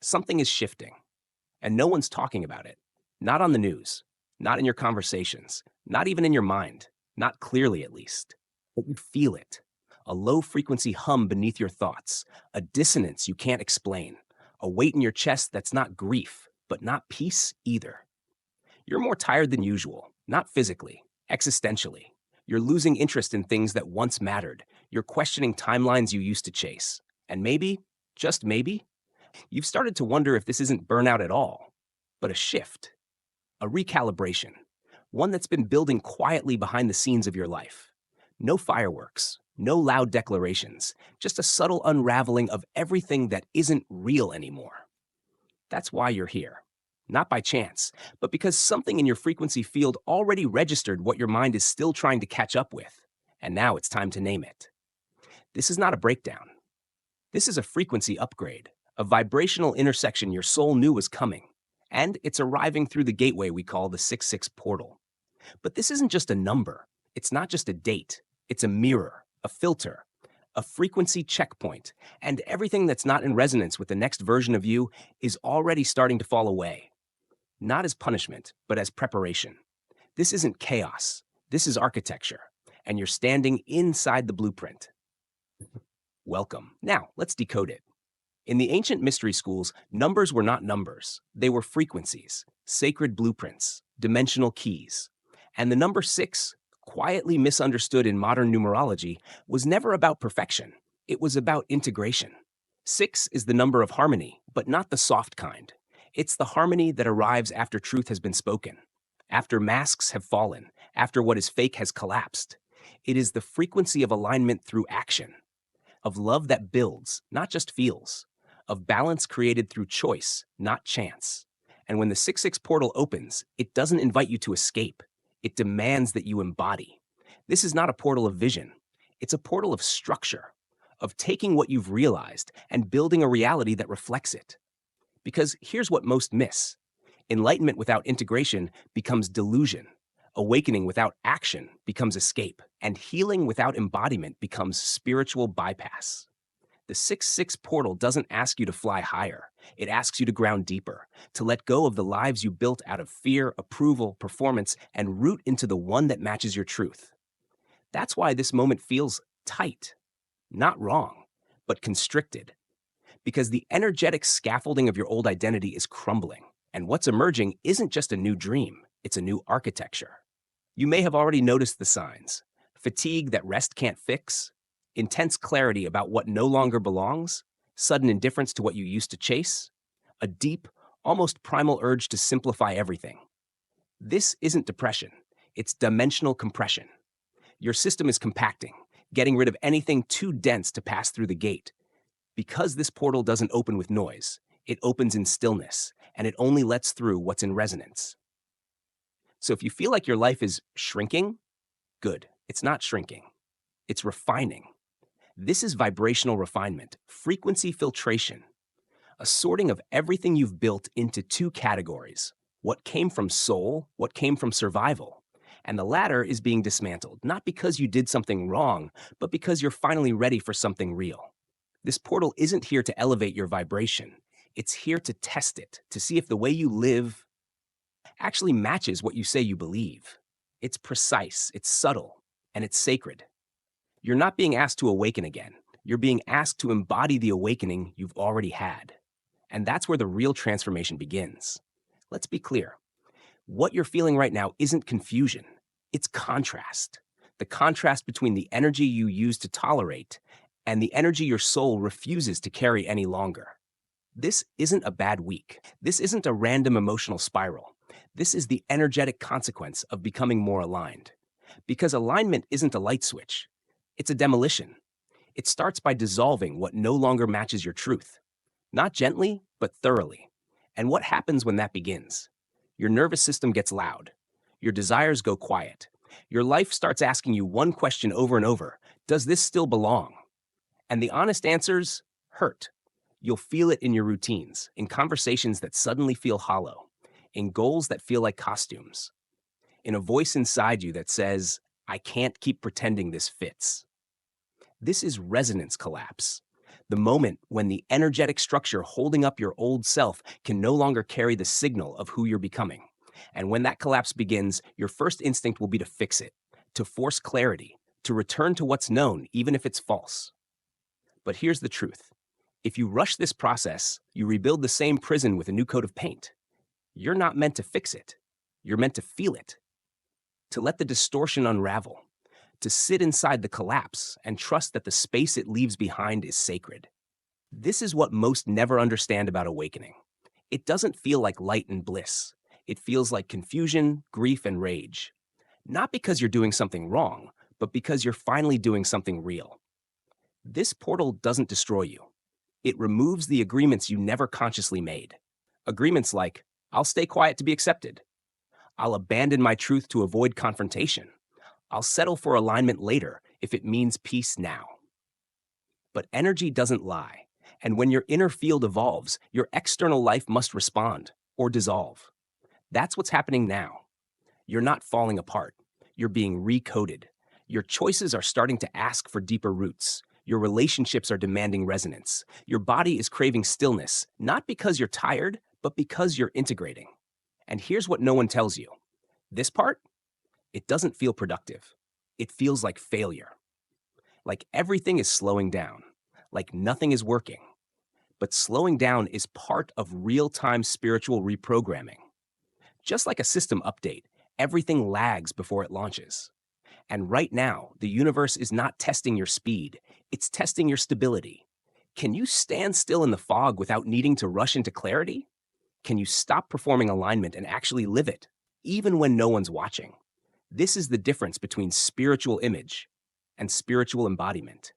Something is shifting, and no one's talking about it. Not on the news, not in your conversations, not even in your mind, not clearly at least. But you feel it. A low frequency hum beneath your thoughts, a dissonance you can't explain, a weight in your chest that's not grief, but not peace either. You're more tired than usual, not physically, existentially. You're losing interest in things that once mattered. You're questioning timelines you used to chase. And maybe, just maybe, you've started to wonder if this isn't burnout at all, but a shift, a recalibration, one that's been building quietly behind the scenes of your life. No fireworks, no loud declarations, just a subtle unraveling of everything that isn't real anymore. That's why you're here. Not by chance, but because something in your frequency field already registered what your mind is still trying to catch up with. And now it's time to name it. This is not a breakdown. This is a frequency upgrade, a vibrational intersection your soul knew was coming. And it's arriving through the gateway we call the 6-6 portal. But this isn't just a number. It's not just a date. It's a mirror, a filter, a frequency checkpoint. And everything that's not in resonance with the next version of you is already starting to fall away. Not as punishment, but as preparation. This isn't chaos. This is architecture. And you're standing inside the blueprint. Welcome. Now, let's decode it. In the ancient mystery schools, numbers were not numbers. They were frequencies, sacred blueprints, dimensional keys. And the number 6, quietly misunderstood in modern numerology, was never about perfection. It was about integration. 6 is the number of harmony, but not the soft kind. It's the harmony that arrives after truth has been spoken, after masks have fallen, after what is fake has collapsed. It is the frequency of alignment through action, of love that builds, not just feels, of balance created through choice, not chance. And when the 6-6 portal opens, it doesn't invite you to escape. It demands that you embody. This is not a portal of vision. It's a portal of structure, of taking what you've realized and building a reality that reflects it. Because here's what most miss. Enlightenment without integration becomes delusion. Awakening without action becomes escape. And healing without embodiment becomes spiritual bypass. The 6-6 portal doesn't ask you to fly higher. It asks you to ground deeper, to let go of the lives you built out of fear, approval, performance, and root into the one that matches your truth. That's why this moment feels tight. Not wrong, but constricted. Because the energetic scaffolding of your old identity is crumbling, and what's emerging isn't just a new dream, it's a new architecture. You may have already noticed the signs: fatigue that rest can't fix, intense clarity about what no longer belongs, sudden indifference to what you used to chase, a deep, almost primal urge to simplify everything. This isn't depression, it's dimensional compression. Your system is compacting, getting rid of anything too dense to pass through the gate. Because this portal doesn't open with noise, it opens in stillness, and it only lets through what's in resonance. So if you feel like your life is shrinking, good. It's not shrinking. It's refining. This is vibrational refinement, frequency filtration, a sorting of everything you've built into 2 categories: what came from soul, what came from survival. And the latter is being dismantled, not because you did something wrong, but because you're finally ready for something real. This portal isn't here to elevate your vibration. It's here to test it, to see if the way you live actually matches what you say you believe. It's precise, it's subtle, and it's sacred. You're not being asked to awaken again. You're being asked to embody the awakening you've already had. And that's where the real transformation begins. Let's be clear. What you're feeling right now isn't confusion. It's contrast. The contrast between the energy you used to tolerate and the energy your soul refuses to carry any longer. This isn't a bad week. This isn't a random emotional spiral. This is the energetic consequence of becoming more aligned. Because alignment isn't a light switch. It's a demolition. It starts by dissolving what no longer matches your truth. Not gently, but thoroughly. And what happens when that begins? Your nervous system gets loud. Your desires go quiet. Your life starts asking you one question over and over: does this still belong? And the honest answers hurt. You'll feel it in your routines, in conversations that suddenly feel hollow, in goals that feel like costumes, in a voice inside you that says, I can't keep pretending this fits. This is resonance collapse. The moment when the energetic structure holding up your old self can no longer carry the signal of who you're becoming. And when that collapse begins, your first instinct will be to fix it, to force clarity, to return to what's known, even if it's false. But here's the truth. If you rush this process, you rebuild the same prison with a new coat of paint. You're not meant to fix it. You're meant to feel it, to let the distortion unravel, to sit inside the collapse and trust that the space it leaves behind is sacred. This is what most never understand about awakening. It doesn't feel like light and bliss. It feels like confusion, grief, and rage. Not because you're doing something wrong, but because you're finally doing something real. This portal doesn't destroy you. It removes the agreements you never consciously made. Agreements like, I'll stay quiet to be accepted. I'll abandon my truth to avoid confrontation. I'll settle for alignment later if it means peace now. But energy doesn't lie, and when your inner field evolves, your external life must respond or dissolve. That's what's happening now. You're not falling apart. You're being recoded. Your choices are starting to ask for deeper roots. Your relationships are demanding resonance. Your body is craving stillness, not because you're tired, but because you're integrating. And here's what no one tells you. This part, it doesn't feel productive. It feels like failure. Like everything is slowing down. Like nothing is working. But slowing down is part of real-time spiritual reprogramming. Just like a system update, everything lags before it launches. And right now, the universe is not testing your speed, it's testing your stability. Can you stand still in the fog without needing to rush into clarity? Can you stop performing alignment and actually live it, even when no one's watching? This is the difference between spiritual image and spiritual embodiment.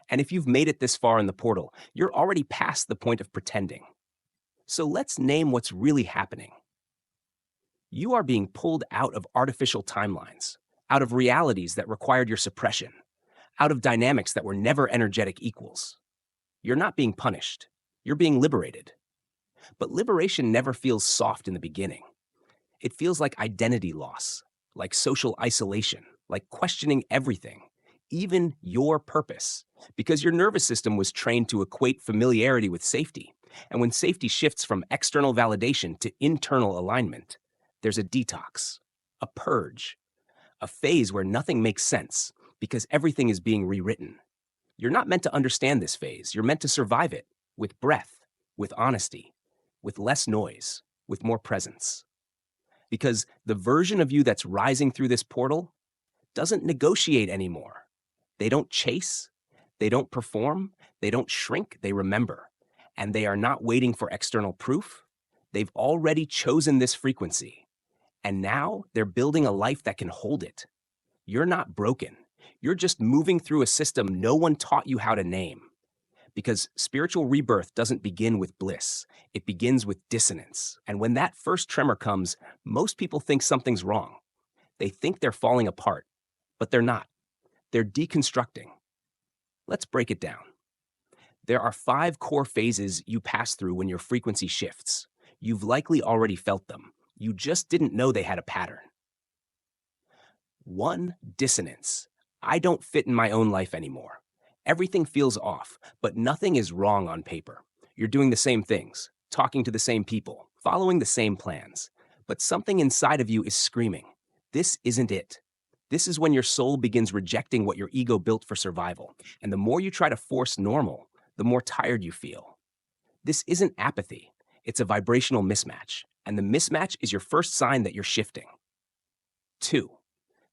And if you've made it this far in the portal, you're already past the point of pretending. So let's name what's really happening. You are being pulled out of artificial timelines, out of realities that required your suppression, out of dynamics that were never energetic equals. You're not being punished. You're being liberated. But liberation never feels soft in the beginning. It feels like identity loss, like social isolation, like questioning everything, even your purpose, because your nervous system was trained to equate familiarity with safety. And when safety shifts from external validation to internal alignment, there's a detox, a purge, a phase where nothing makes sense because everything is being rewritten. You're not meant to understand this phase. You're meant to survive it with breath, with honesty, with less noise, with more presence. Because the version of you that's rising through this portal doesn't negotiate anymore. They don't chase, they don't perform, they don't shrink, they remember. And they are not waiting for external proof. They've already chosen this frequency. And now they're building a life that can hold it. You're not broken. You're just moving through a system no one taught you how to name. Because spiritual rebirth doesn't begin with bliss. It begins with dissonance. And when that first tremor comes, most people think something's wrong. They think they're falling apart, but they're not. They're deconstructing. Let's break it down. There are 5 core phases you pass through when your frequency shifts. You've likely already felt them. You just didn't know they had a pattern. 1. Dissonance. I don't fit in my own life anymore. Everything feels off, but nothing is wrong on paper. You're doing the same things, talking to the same people, following the same plans. But something inside of you is screaming, this isn't it. This is when your soul begins rejecting what your ego built for survival. And the more you try to force normal, the more tired you feel. This isn't apathy. It's a vibrational mismatch. And the mismatch is your first sign that you're shifting. 2.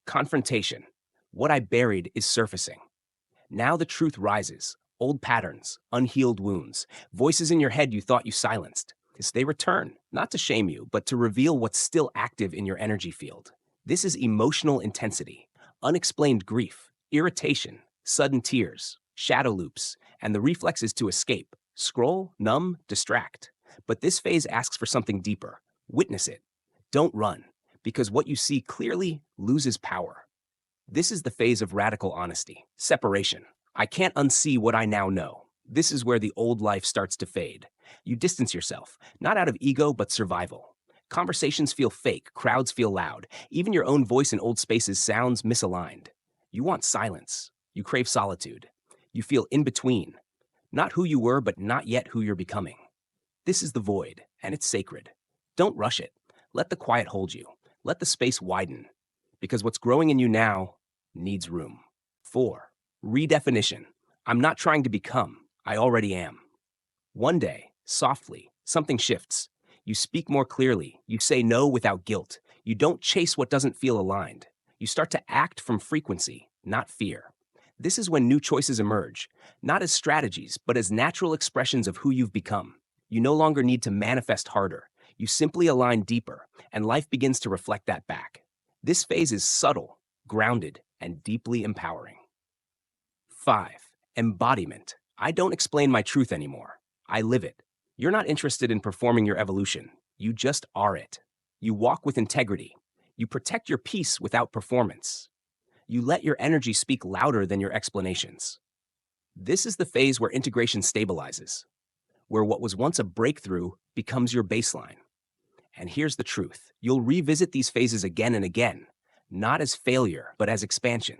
Confrontation. What I buried is surfacing. Now the truth rises. Old patterns, unhealed wounds, voices in your head you thought you silenced. They return, not to shame you, but to reveal what's still active in your energy field. This is emotional intensity, unexplained grief, irritation, sudden tears, shadow loops, and the reflexes to escape, scroll, numb, distract. But this phase asks for something deeper. Witness it. Don't run, because what you see clearly loses power. This is the phase of radical honesty, separation. I can't unsee what I now know. This is where the old life starts to fade. You distance yourself, not out of ego, but survival. Conversations feel fake, crowds feel loud. Even your own voice in old spaces sounds misaligned. You want silence. You crave solitude. You feel in between. Not who you were, but not yet who you're becoming. This is the void, and it's sacred. Don't rush it. Let the quiet hold you. Let the space widen. Because what's growing in you now needs room. 4. Redefinition. I'm not trying to become. I already am. One day, softly, something shifts. You speak more clearly. You say no without guilt. You don't chase what doesn't feel aligned. You start to act from frequency, not fear. This is when new choices emerge, not as strategies, but as natural expressions of who you've become. You no longer need to manifest harder. You simply align deeper, and life begins to reflect that back. This phase is subtle, grounded, and deeply empowering. 5. Embodiment. I don't explain my truth anymore. I live it. You're not interested in performing your evolution. You just are it. You walk with integrity. You protect your peace without performance. You let your energy speak louder than your explanations. This is the phase where integration stabilizes, where what was once a breakthrough becomes your baseline. And here's the truth. You'll revisit these phases again and again, not as failure, but as expansion.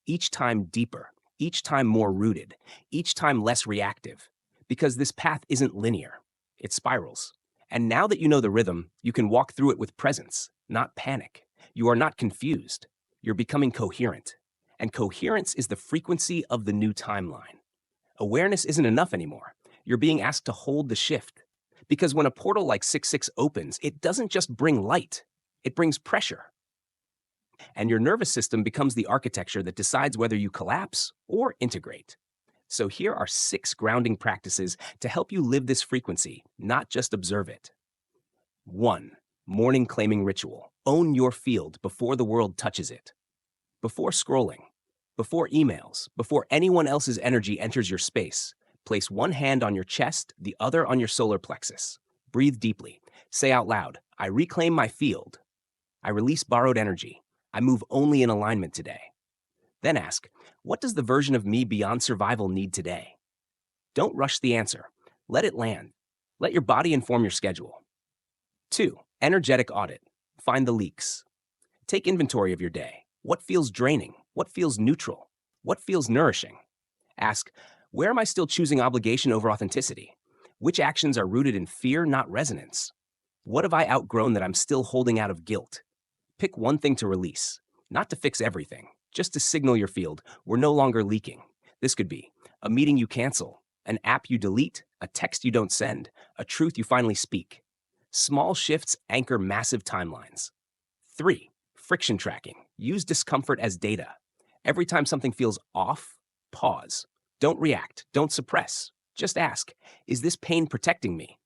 Each time deeper, each time more rooted, each time less reactive. Because this path isn't linear, it spirals. And now that you know the rhythm, you can walk through it with presence, not panic. You are not confused. You're becoming coherent. And coherence is the frequency of the new timeline. Awareness isn't enough anymore. You're being asked to hold the shift. Because when a portal like 6-6 opens, it doesn't just bring light, it brings pressure. And your nervous system becomes the architecture that decides whether you collapse or integrate. So here are 6 grounding practices to help you live this frequency, not just observe it. 1. Morning claiming ritual. Own your field before the world touches it. Before scrolling, before emails, before anyone else's energy enters your space, place one hand on your chest, the other on your solar plexus. Breathe deeply. Say out loud, I reclaim my field. I release borrowed energy. I move only in alignment today. Then ask, what does the version of me beyond survival need today? Don't rush the answer. Let it land. Let your body inform your schedule. 2. Energetic audit. Find the leaks. Take inventory of your day. What feels draining? What feels neutral? What feels nourishing? Ask, where am I still choosing obligation over authenticity? Which actions are rooted in fear, not resonance? What have I outgrown that I'm still holding out of guilt? Pick one thing to release, not to fix everything, just to signal your field, we're no longer leaking. This could be a meeting you cancel, an app you delete, a text you don't send, a truth you finally speak. Small shifts anchor massive timelines. 3. Friction tracking. Use discomfort as data. Every time something feels off, pause. Don't react. Don't suppress. Just ask, is this pain protecting me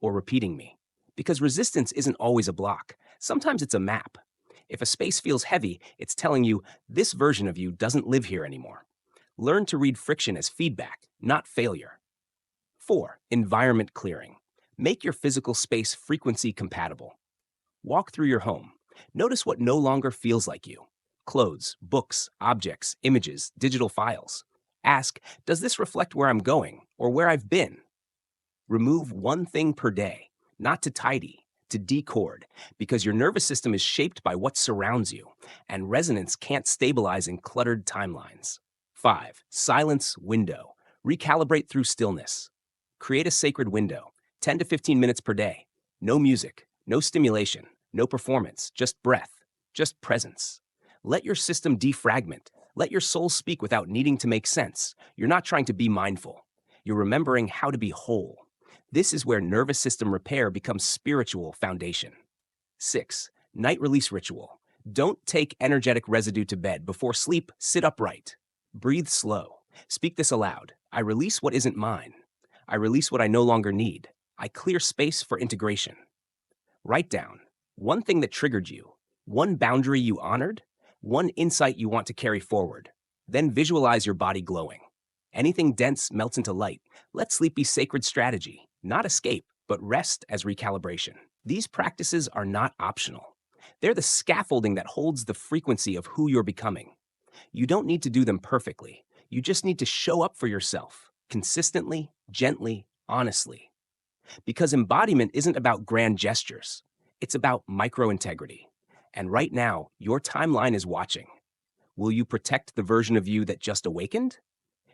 or repeating me? Because resistance isn't always a block. Sometimes it's a map. If a space feels heavy, it's telling you this version of you doesn't live here anymore. Learn to read friction as feedback, not failure. 4. Environment clearing. Make your physical space frequency compatible. Walk through your home. Notice what no longer feels like you. Clothes, books, objects, images, digital files. Ask, does this reflect where I'm going or where I've been? Remove one thing per day, not to tidy, to decord, because your nervous system is shaped by what surrounds you, and resonance can't stabilize in cluttered timelines. 5. Silence window. Recalibrate through stillness. Create a sacred window, 10 to 15 minutes per day. No music, no stimulation, no performance, just breath, just presence. Let your system defragment. Let your soul speak without needing to make sense. You're not trying to be mindful. You're remembering how to be whole. This is where nervous system repair becomes spiritual foundation. 6. Night release ritual. Don't take energetic residue to bed. Before sleep, sit upright. Breathe slow. Speak this aloud. I release what isn't mine. I release what I no longer need. I clear space for integration. Write down one thing that triggered you, one boundary you honored, one insight you want to carry forward. Then visualize your body glowing. Anything dense melts into light. Let sleep be sacred strategy, not escape, but rest as recalibration. These practices are not optional. They're the scaffolding that holds the frequency of who you're becoming. You don't need to do them perfectly. You just need to show up for yourself, consistently, gently, honestly. Because embodiment isn't about grand gestures. It's about micro-integrity. And right now, your timeline is watching. Will you protect the version of you that just awakened?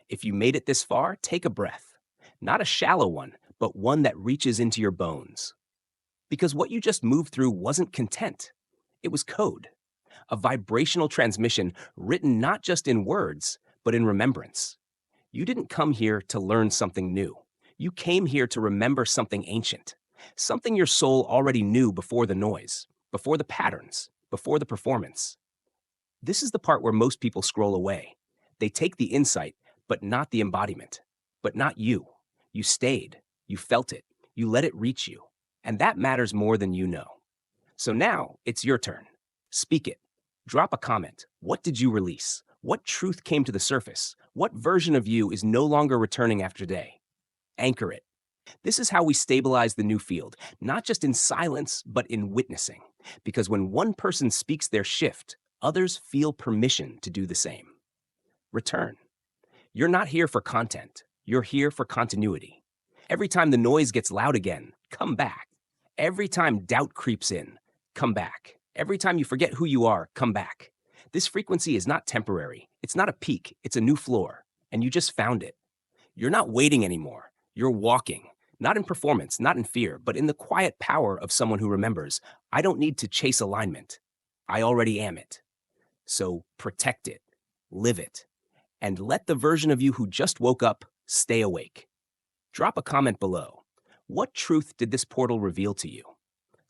If you made it this far, take a breath. Not a shallow one, but one that reaches into your bones. Because what you just moved through wasn't content. It was code, a vibrational transmission written not just in words, but in remembrance. You didn't come here to learn something new. You came here to remember something ancient, something your soul already knew before the noise, before the patterns, before the performance. This is the part where most people scroll away. They take the insight, but not the embodiment. But not you. You stayed. You felt it. You let it reach you. And that matters more than you know. So now it's your turn. Speak it. Drop a comment. What did you release? What truth came to the surface? What version of you is no longer returning after today? Anchor it. This is how we stabilize the new field, not just in silence, but in witnessing. Because when one person speaks their shift, others feel permission to do the same. Return. You're not here for content. You're here for continuity. Every time the noise gets loud again, come back. Every time doubt creeps in, come back. Every time you forget who you are, come back. This frequency is not temporary. It's not a peak. It's a new floor. And you just found it. You're not waiting anymore. You're walking. Not in performance, not in fear, but in the quiet power of someone who remembers, I don't need to chase alignment. I already am it. So protect it, live it, and let the version of you who just woke up stay awake. Drop a comment below. What truth did this portal reveal to you?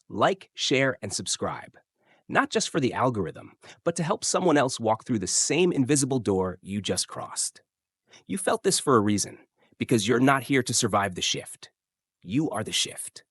Like, share, and subscribe. Not just for the algorithm, but to help someone else walk through the same invisible door you just crossed. You felt this for a reason, because you're not here to survive the shift. You are the shift.